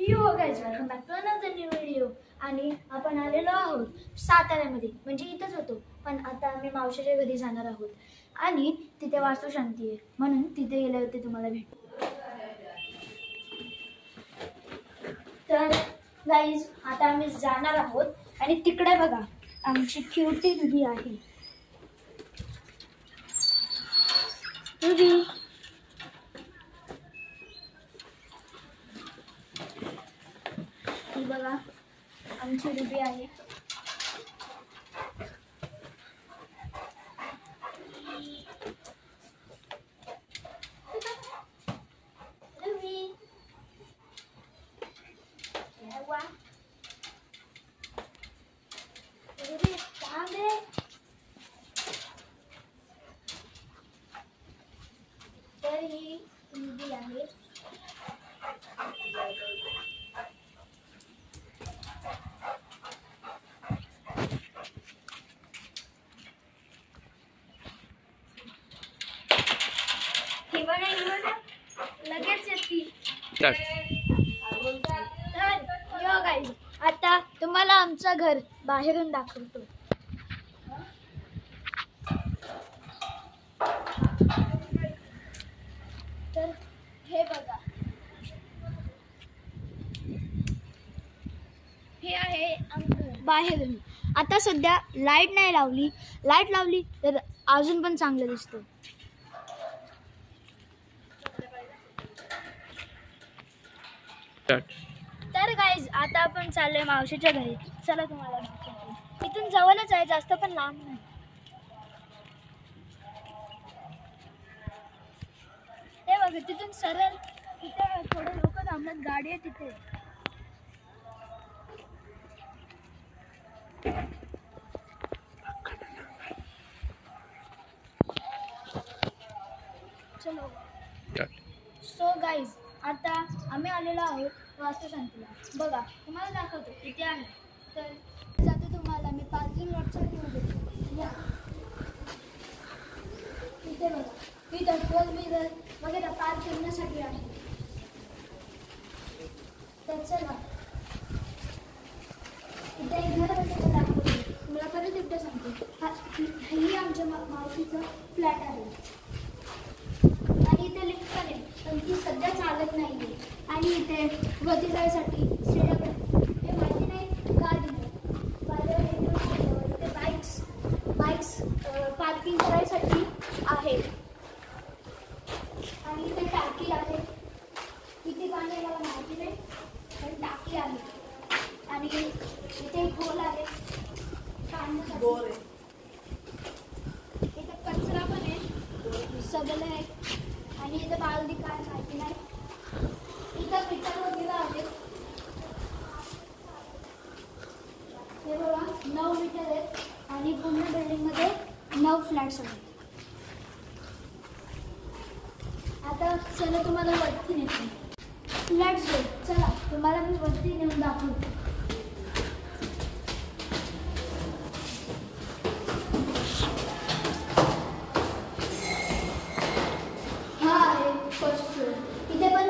Welcome back to another new video. आणि आपण आलेलो आहोत साताऱ्यामध्ये, म्हणजे इथंच होतो, पण आता आम्ही मावशीच्या घरी जाणार आहोत आणि तिथे वास्तुशांती आहे म्हणून तिथे गेले होते तुम्हाला भेटू. तर गाईज आता आम्ही जाणार आहोत आणि तिकडे बघा आमची क्यूटी रुबी आहे. रुबी ही बघा आमची रुबी आहे. रुबी वा रुबी तांबे तर ही रुबी आहे. लगेच येते. आता तुम्हाला आमचं घर बाहेरून दाखवतो. तर हे बघा, हे आहे आमचं बाहेरून. आता सध्या लाईट नाही लावली, लाईट लावली तर अजून पण चांगलं दिसतं. तर गाईज आता आपण चाललोय मावशीच्या घरी. चला तुम्हाला दाखवतो. इथून जवळच आहे, जास्त पण लांब नाही. हे बघा तिथून सरळ तिथे थोडे लोक थांबतात, गाडी आहे तिथे. चलो. सो गाईज आता आम्ही आलेलो आहोत वास्तुशांतीला. बघा तुम्हाला दाखवतो इथे आहे. तर जातो तुम्हाला मी पार्किंग लॉटसाठी उभे या. इथे बघा, इथं फोर व्हीलर वगैरे पार्क करण्यासाठी आहे. तर चला इथे एक घर वगैरे दाखवतो. तुम्हाला परत एकदा सांगतो, ही आमच्या मावशीचा फ्लॅट आहे आणि इथे लिफ्ट पण आहे, पण ती सध्या चालत नाही आहे. आणि इथे वरती जायसाठी सीड्या पण, हे माहिती नाही का दिलं. इथे बाईक्स पार्किंग करायसाठी आहे. आणि इथे टाकी आहे. किती पाणी आहे मला माहिती नाही, पण टाकी आहे. आणि इथे एक होल आहे पाण्यासाठी. इथे कचरा पण आहे, सगळं आहे. आणि इथं बालदी काय माहिती नाही. इथं पिक्चर वगैरे आहे. हे बघा 9 मीटर आहेत आणि पूर्ण बिल्डिंगमध्ये 9 फ्लॅट्स आहेत. आता चला तुम्हाला वरती नेते. फ्लॅट्स गो. चला तुम्हाला मी वरती नेऊन दाखवतो. हा आहे फर्स्ट फ्लोर. इथे पण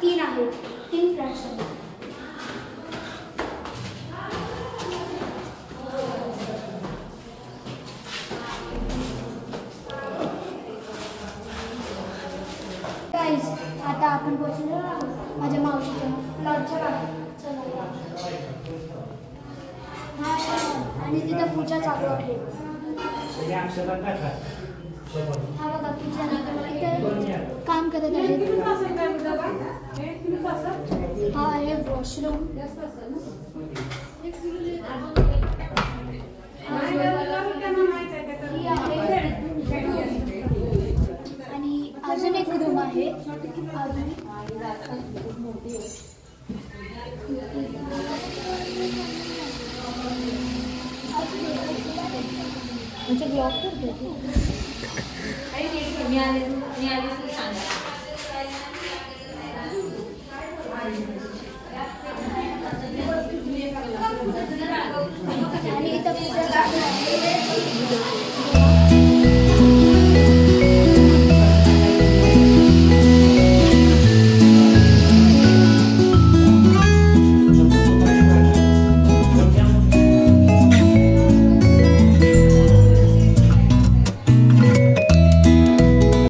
3 आहेत, 3 फ्लॅट्स आहेत. गाईज आता आपण पोहोचलेलो आहोत माझ्या मावशीच्या प्लॉटच्या बाहेर. चला. आणि तिथं पूजा चालू आहे. हा बघा किचन इथे काम करत आहे. हा आहे वॉशरूम. आणि अजून एक रूम आहे. ब्लॉग करते